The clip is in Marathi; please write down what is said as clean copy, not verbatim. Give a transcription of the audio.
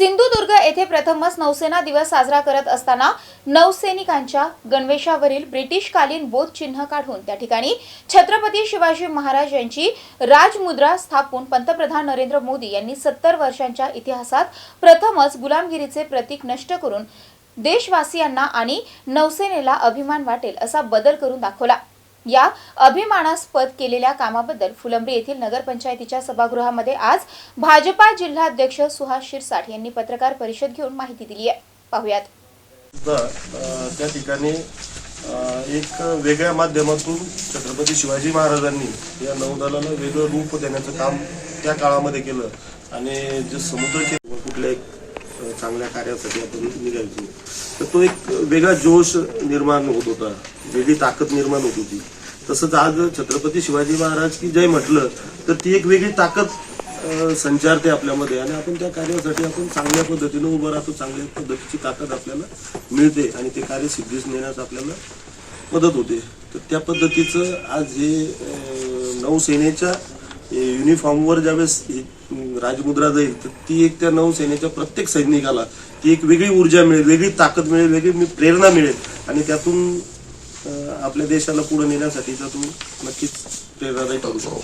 सिंधुदुर्ग येथे प्रथमच नौसेना दिवस साजरा करत असताना नौसैनिकांच्या गणवेशावरील ब्रिटिशकालीन बोध चिन्ह काढून त्या ठिकाणी छत्रपती शिवाजी महाराज यांची राजमुद्रा स्थापून पंतप्रधान नरेंद्र मोदी यांनी 70 वर्षांच्या इतिहासात प्रथमच गुलामगिरीचे प्रतीक नष्ट करून देशवासियांना आणि नौसेनेला अभिमान वाटेल असा बदल करून दाखवला। या अभिमानास्पद केलेल्या कामाबद्दल फुलंब्री येथील नगरपंचायतीच्या सभागृहामध्ये आज भाजपा जिल्हाध्यक्ष सुहास शिरसाट यांनी पत्रकार परिषद घेऊन माहिती दिली आहे। पाहुयात। त्या ठिकाणी एक वेगळ्या माध्यमातून छत्रपती शिवाजी महाराजांनी या नौदलाला वेगळं रूप देण्याचं काम त्या काळामध्ये केलं आणि जे समुद्र कुठल्या चांगल्या कार्यासाठी आपण निघायचो तर तो एक वेगळा जोश निर्माण होत होता, वेगळी ताकद निर्माण होत होती। तसंच आज छत्रपती शिवाजी महाराज की जय म्हटलं तर ती एक वेगळी ताकद संचारते आपल्यामध्ये आणि आपण त्या कार्यासाठी आपण चांगल्या पद्धतीने उभं राहतो, चांगल्या पद्धतीची ताकद आपल्याला मिळते आणि ते कार्य सिद्धीस नेण्यास आपल्याला मदत होते। तर त्या पद्धतीचं आज हे नौसेनेच्या युनिफॉर्मवर ज्यावेळेस राजमुद्रा जाईल तर ती एक त्या नौसेनेच्या प्रत्येक सैनिकाला ती एक वेगळी ऊर्जा मिळेल, वेगळी ताकद मिळेल, वेगळी प्रेरणा मिळेल आणि त्यातून आपल्या देशाला पुढे नेण्यासाठी तो नक्कीच प्रेरणादायी ठरू शकतो।